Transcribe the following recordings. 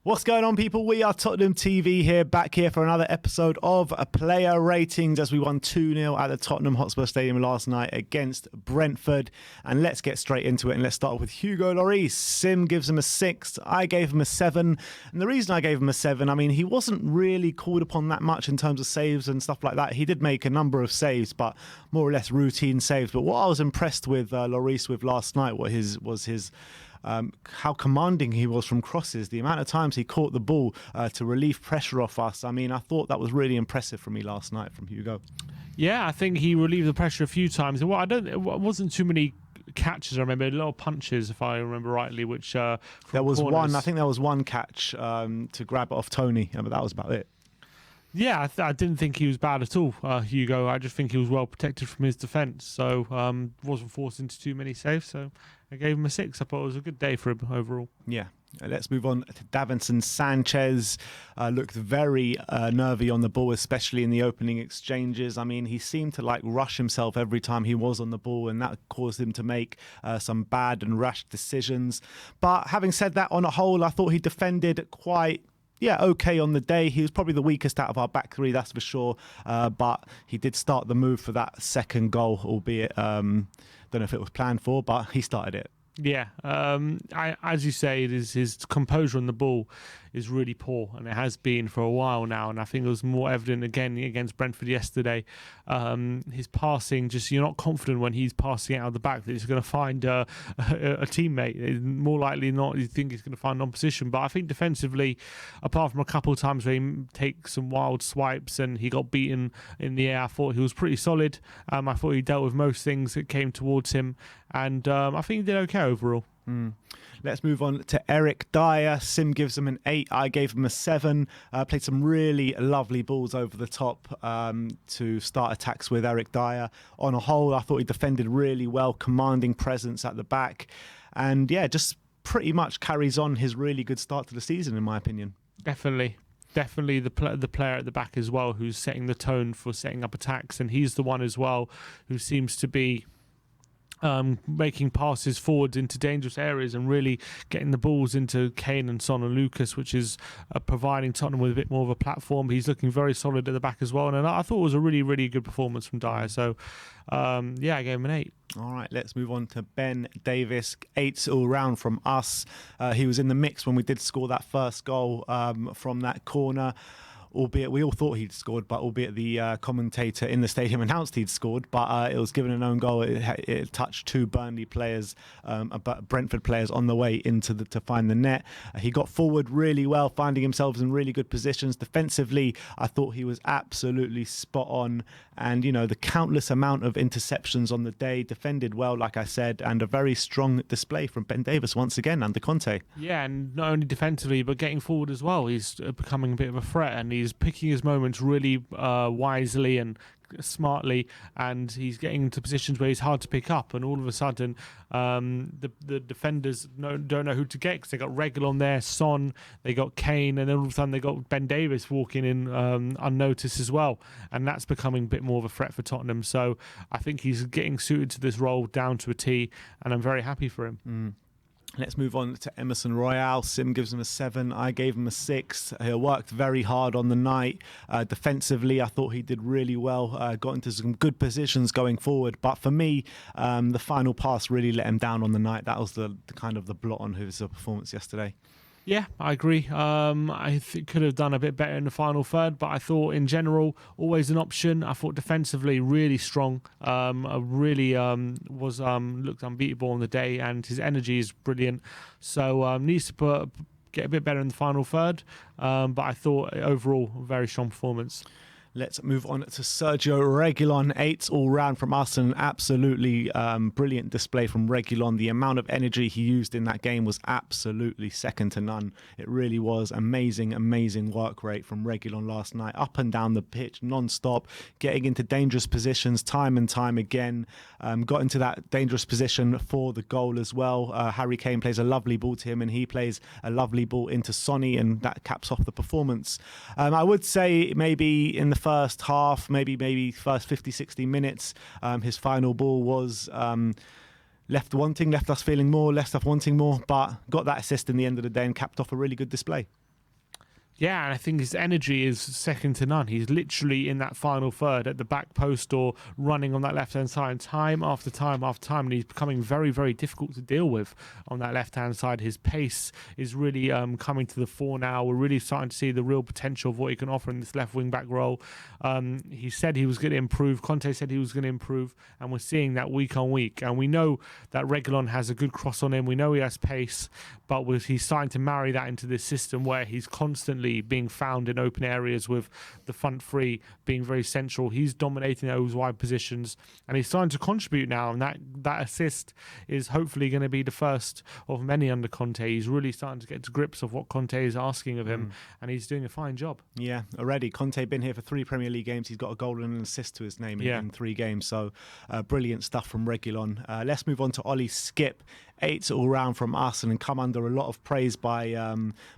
What's going on, people? We are Tottenham TV here, back here for another episode of Player Ratings as we won 2-0 at the Tottenham Hotspur Stadium last night against Brentford. And let's get straight into it, and let's start with Hugo Lloris. Sim gives him a 6. I gave him a 7. And the reason I gave him a 7, I mean, he wasn't really called upon that much in terms of saves and stuff like that. He did make a number of saves, but more or less routine saves. But what I was impressed with Lloris with last night was his how commanding he was from crosses, the amount of times he caught the ball to relieve pressure off us. I mean, I thought that was really impressive from me last night from Hugo. Yeah, I think he relieved the pressure a few times. Well, it wasn't too many catches. I remember a lot of punches, if I remember rightly, which there was corners. one. I think there was one catch to grab it off Tony, but that was about it. Yeah, I didn't think he was bad at all, Hugo. I just think he was well protected from his defence, so wasn't forced into too many saves. So I gave him a 6. I thought it was a good day for him overall. Yeah. Let's move on to Davinson Sanchez. Looked very nervy on the ball, especially in the opening exchanges. I mean, he seemed to rush himself every time he was on the ball, and that caused him to make some bad and rash decisions. But having said that, on a whole, I thought he defended quite okay on the day. He was probably the weakest out of our back three, that's for sure. But he did start the move for that second goal, albeit don't know if it was planned for, but he started it. Yeah, as you say, his composure on the ball is really poor, and it has been for a while now. And I think it was more evident again against Brentford yesterday. His passing, just you're not confident when he's passing out of the back that he's going to find a teammate. More likely not, you think he's going to find opposition. But I think defensively, apart from a couple of times where he takes some wild swipes and he got beaten in the air, I thought he was pretty solid. I thought he dealt with most things that came towards him, and I think he did okay overall. Let's move on to Eric Dyer. Sim gives him an 8. I gave him a 7. Played some really lovely balls over the top to start attacks with Eric Dyer. On a whole, I thought he defended really well, commanding presence at the back. And yeah, just pretty much carries on his really good start to the season, in my opinion. Definitely the player at the back as well, who's setting the tone for setting up attacks. And he's the one as well who seems to be making passes forward into dangerous areas and really getting the balls into KANE and Son and Lucas, which is providing Tottenham with a bit more of a platform. He's looking very solid at the back as well, and I thought it was a really, really good performance from Dyer. So, I gave him an 8. All right, let's move on to Ben Davies. 8 all round from us. He was in the mix when we did score that first goal from that corner. Albeit we all thought he'd scored, but albeit the commentator in the stadium announced he'd scored, but it was given an own goal. It touched 2 Burnley players, Brentford players on the way into to find the net. He got forward really well, finding himself in really good positions. Defensively, I thought he was absolutely spot on. And, you know, the countless amount of interceptions on the day, defended well, like I said, and a very strong display from Ben Davies once again under Conte. Yeah, and not only defensively, but getting forward as well. He's becoming a bit of a threat, and he's picking his moments really wisely and smartly, and he's getting into positions where he's hard to pick up, and all of a sudden the defenders don't know who to get, because they got Reguilon there, Son, they got KANE, and then all of a sudden they got Ben Davies walking in unnoticed as well, and that's becoming a bit more of a threat for Tottenham. So I think he's getting suited to this role down to a T, and I'm very happy for him. Let's move on to Emerson Royale. Sim gives him a 7. I gave him a 6. He worked very hard on the night. Defensively, I thought he did really well. Got into some good positions going forward. But for me, the final pass really let him down on the night. That was the kind of the blot on his performance yesterday. Yeah, I agree. I could have done a bit better in the final third, but I thought in general, always an option. I thought defensively really strong. Really looked unbeatable on the day, and his energy is brilliant. So needs to get a bit better in the final third. But I thought overall, very strong performance. Let's move on to Sergio Reguilon. 8 all round from us, and absolutely brilliant display from Reguilon. The amount of energy he used in that game was absolutely second to none. It really was amazing work rate from Reguilon last night. Up and down the pitch, non-stop, getting into dangerous positions time and time again. Got into that dangerous position for the goal as well. Harry Kane plays a lovely ball to him, and he plays a lovely ball into Sonny, and that caps off the performance. I would say maybe in the first half, maybe first 50-60 minutes, his final ball was left us feeling more, left us wanting more, but got that assist in the end of the day and capped off a really good display. Yeah, and I think his energy is second to none. He's literally in that final third at the back post or running on that left-hand side time after time after time, and he's becoming very, very difficult to deal with on that left-hand side. His pace is really coming to the fore now. We're really starting to see the real potential of what he can offer in this left wing-back role. He said he was going to improve. Conte said he was going to improve, and we're seeing that week on week. And we know that Reguilon has a good cross on him. We know he has pace, but he's starting to marry that into this system where he's constantly being found in open areas with the front three being very central. He's dominating those wide positions, and he's starting to contribute now, and that assist is hopefully going to be the first of many under Conte. He's really starting to get to grips of what Conte is asking of him, and he's doing a fine job. Yeah, already. Conte been here for 3 Premier League games. He's got a goal and an assist to his name in 3 games, so brilliant stuff from Reguilon. Let's move on to Ollie Skip. 8 all round from us, and come under a lot of praise by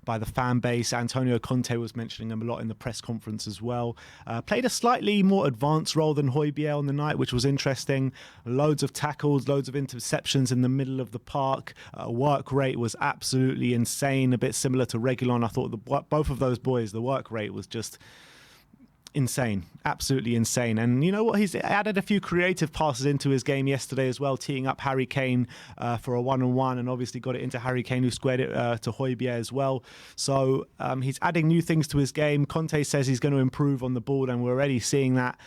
the fan base. Antonio Conte was mentioning him a lot in the press conference as well. Played a slightly more advanced role than Højbjerg on the night, which was interesting. Loads of tackles, loads of interceptions in the middle of the park. Work rate was absolutely insane, a bit similar to Reguilon. I thought both of those boys, the work rate was just insane, absolutely insane. And you know what, he's added a few creative passes into his game yesterday as well, teeing up Harry Kane for a 1-on-1, and obviously got it into Harry Kane, who squared it to Højbjerg as well. So he's adding new things to his game. Conte says he's going to improve on the ball, and we're already seeing that.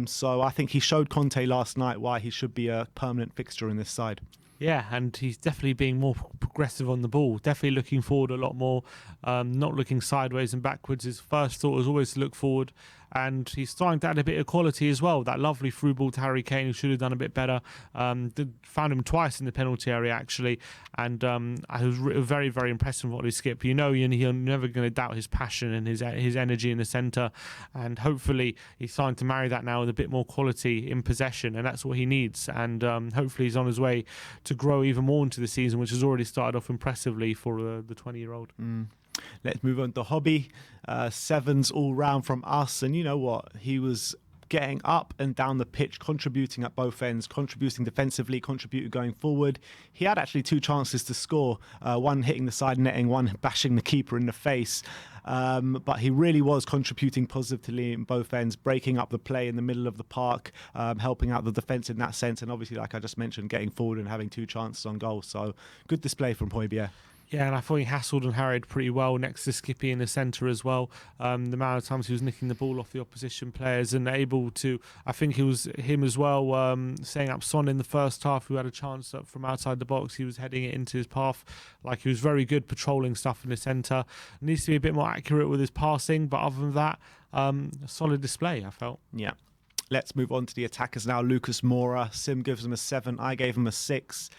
So I think he showed Conte last night why he should be a permanent fixture in this side. Yeah, and he's definitely being more progressive on the ball, definitely looking forward a lot more, not looking sideways and backwards. His first thought was always to look forward, and he's starting to add a bit of quality as well. That lovely through ball to Harry Kane, who should have done a bit better. Found him twice in the penalty area, actually, and I was very, very impressed with what he skipped. You know, you're never going to doubt his passion and his energy in the centre, and hopefully he's starting to marry that now with a bit more quality in possession, and that's what he needs. And hopefully he's on his way to grow even more into the season, which has already started off impressively for the 20-year-old. Let's move on to Hobby. 7s all round from us, and you know what? He was getting up and down the pitch, contributing at both ends, contributing defensively, contributing going forward. He had actually 2 chances to score, one hitting the side netting, one bashing the keeper in the face. But he really was contributing positively in both ends, breaking up the play in the middle of the park, helping out the defence in that sense, and obviously, like I just mentioned, getting forward and having 2 chances on goal. So good display from Højbjerg. Yeah, and I thought he hassled and harried pretty well next to Skippy in the centre as well. The amount of times he was nicking the ball off the opposition players and able to, I think it was him as well, setting up Son in the first half, who had a chance up from outside the box. He was heading it into his path. Like, he was very good patrolling stuff in the centre. Needs to be a bit more accurate with his passing, but other than that, a solid display, I felt. Yeah. Let's move on to the attackers now. Lucas Moura. Sim gives him a 7. I gave him a 6.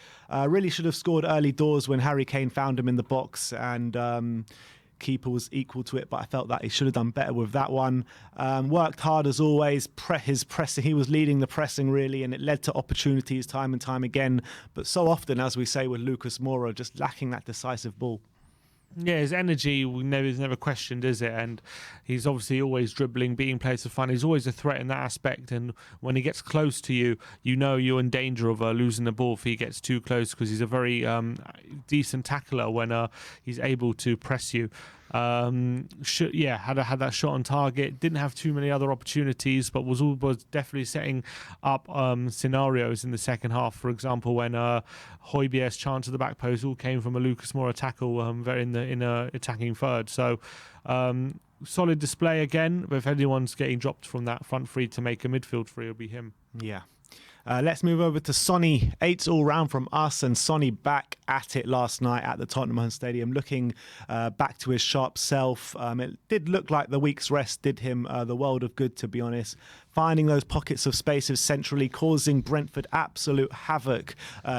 Really should have scored early doors when Harry Kane found him in the box, and keeper was equal to it, but I felt that he should have done better with that one. Worked hard as always. His pressing, he was leading the pressing really, and it led to opportunities time and time again. But so often, as we say with Lucas Moura, just lacking that decisive ball. Yeah, his energy is never questioned, is it? And he's obviously always dribbling, beating players for fun. He's always a threat in that aspect. And when he gets close to you, you know you're in danger of losing the ball if he gets too close, because he's a very decent tackler when he's able to press you. Had that shot on target. Didn't have too many other opportunities, but was definitely setting up scenarios in the second half. For example, when Højbjerg's chance at the back post all came from a Lucas Moura tackle in a attacking third. So solid display again. If anyone's getting dropped from that front three to make a midfield three, it'll be him. Yeah. Let's move over to Sonny. 8 all round from us, and Sonny back at it last night at the Tottenham Stadium, looking back to his sharp self. It did look like the week's rest did him the world of good, to be honest. Finding those pockets of spaces centrally, causing Brentford absolute havoc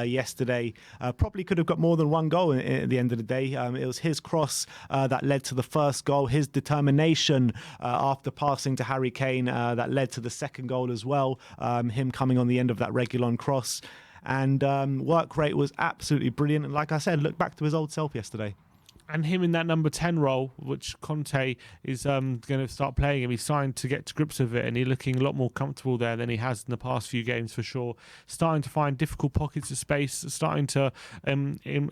yesterday. Probably could have got more than one goal at the end of the day. It was his cross that led to the first goal, his determination after passing to Harry Kane that led to the second goal as well, him coming on the end of that Reguilon cross. And work rate was absolutely brilliant. And like I said, look back to his old self yesterday. And him in that number 10 role, which Conte is going to start playing him. He's signed to get to grips with it, and he's looking a lot more comfortable there than he has in the past few games for sure. Starting to find difficult pockets of space, starting to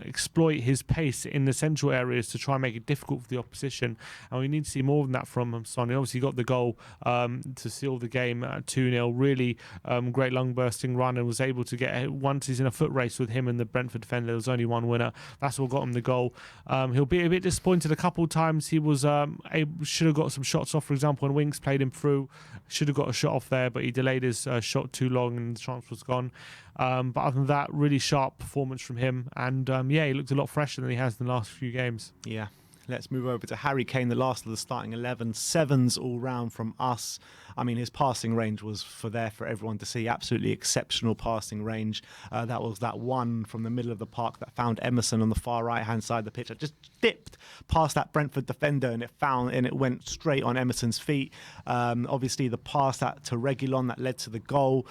exploit his pace in the central areas to try and make it difficult for the opposition. And we need to see more than that from him. Son, he obviously got the goal to seal the game at 2-0. Really great lung bursting run, and was able to get, once he's in a foot race with him and the Brentford defender, there was only one winner. That's what got him the goal. He'll be a bit disappointed a couple of times. He was should have got some shots off, for example, when Winks played him through. Should have got a shot off there, but he delayed his shot too long and the chance was gone. But other than that, really sharp performance from him. And he looked a lot fresher than he has in the last few games. Yeah. Let's move over to Harry Kane, the last of the starting 11. 7s all round from us. I mean, his passing range was for everyone to see. Absolutely exceptional passing range. That was that one from the middle of the park that found Emerson on the far right-hand side of the pitch. It just dipped past that Brentford defender and it went straight on Emerson's feet. Obviously, the pass to Reguilon that led to the goal.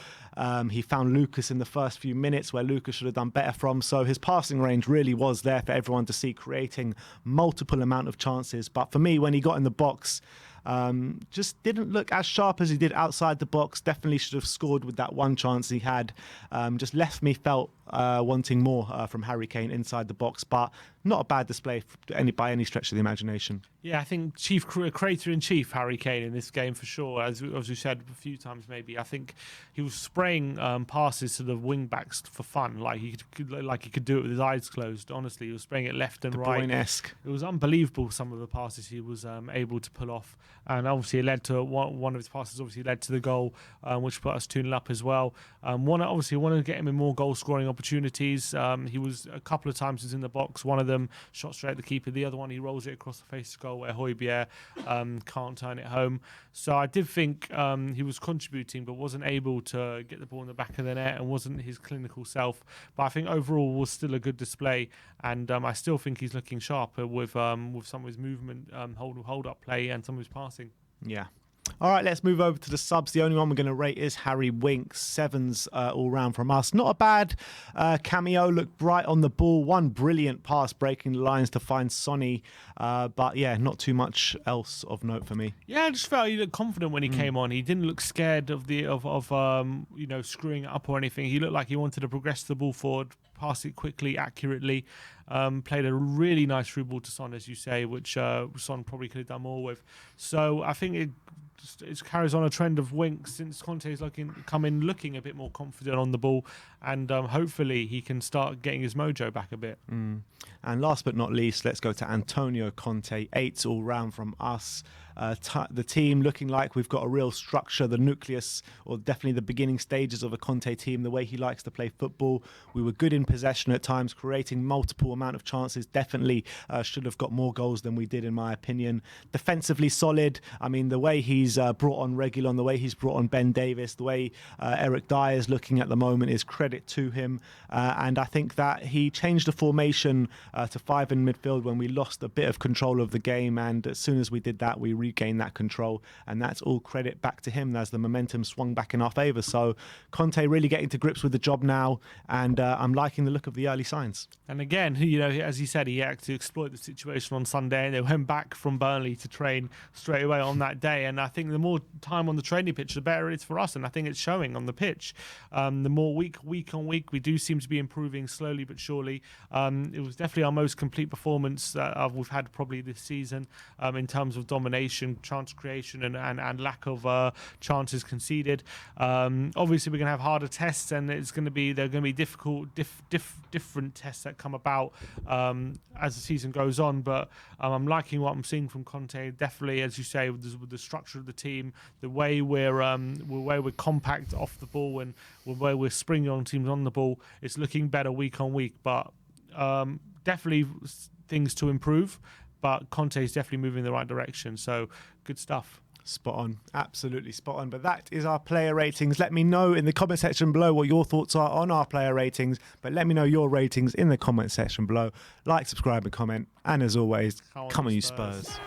He found Lucas in the first few minutes where Lucas should have done better from. So his passing range really was there for everyone to see, creating multiple amount of chances. But for me, when he got in the box, just didn't look as sharp as he did outside the box. Definitely should have scored with that one chance he had. Just left me wanting more from Harry Kane inside the box, but not a bad display by any stretch of the imagination. Yeah, I think creator-in-chief Harry Kane in this game for sure. As we said a few times, maybe I think he was spraying passes to the wing backs for fun, like he could do it with his eyes closed. Honestly, he was spraying it left and right. De Bruyne-esque. It was unbelievable, some of the passes he was able to pull off, and obviously it led to one of his passes. Obviously led to the goal, which put us 2-0 up as well. Wanted to get him in more goal-scoring opportunities. He was a couple of times in the box. One of them shot straight at the keeper. The other one, he rolls it across the face of goal where Højbjerg can't turn it home. So I did think he was contributing, but wasn't able to get the ball in the back of the net and wasn't his clinical self. But I think overall was still a good display, and I still think he's looking sharper with some of his movement, hold-up play, and some of his passing. Yeah. All right, let's move over to the subs. The only one we're going to rate is Harry Winks. 7s all round from us. Not a bad cameo. Looked bright on the ball. One brilliant pass breaking the lines to find Sonny. But yeah, not too much else of note for me. Yeah, I just felt he looked confident when he came on. He didn't look scared of screwing it up or anything. He looked like he wanted to progress the ball forward, pass it quickly, accurately. Played a really nice through ball to Son, as you say, which Son probably could have done more with. So I think it carries on a trend of Winks since Conte is looking a bit more confident on the ball, and hopefully he can start getting his mojo back a bit. And last but not least, let's go to Antonio Conte. 8s all round from us. The team looking like we've got a real structure, the nucleus, or definitely the beginning stages of a Conte team, the way he likes to play football. We were good in possession at times, creating multiple amount of chances. Definitely should have got more goals than we did, in my opinion. Defensively solid. I mean, the way he's brought on Reguilon, the way he's brought on Ben Davies, the way Eric Dyer is looking at the moment is credit to him. And I think that he changed the formation to 5 in midfield when we lost a bit of control of the game. And as soon as we did that, we regain that control, and that's all credit back to him as the momentum swung back in our favour. So Conte really getting to grips with the job now, and I'm liking the look of the early signs. And again, as he said, he had to exploit the situation on Sunday, and they went back from Burnley to train straight away on that day. And I think the more time on the training pitch, the better it is for us, and I think it's showing on the pitch. The more week on week, we do seem to be improving slowly but surely. It was definitely our most complete performance that we've had probably this season in terms of domination, chance creation, and lack of chances conceded. Obviously, we're going to have harder tests, and they're going to be difficult, different tests that come about as the season goes on. But I'm liking what I'm seeing from Conte. Definitely, as you say, with the structure of the team, the way we're compact off the ball, and the way we're springing on teams on the ball, it's looking better week on week. But definitely things to improve. But Conte is definitely moving in the right direction. So good stuff. Spot on. Absolutely spot on. But that is our player ratings. Let me know in the comment section below what your thoughts are on our player ratings. But let me know your ratings in the comment section below. Like, subscribe and comment. And as always, come on you Spurs.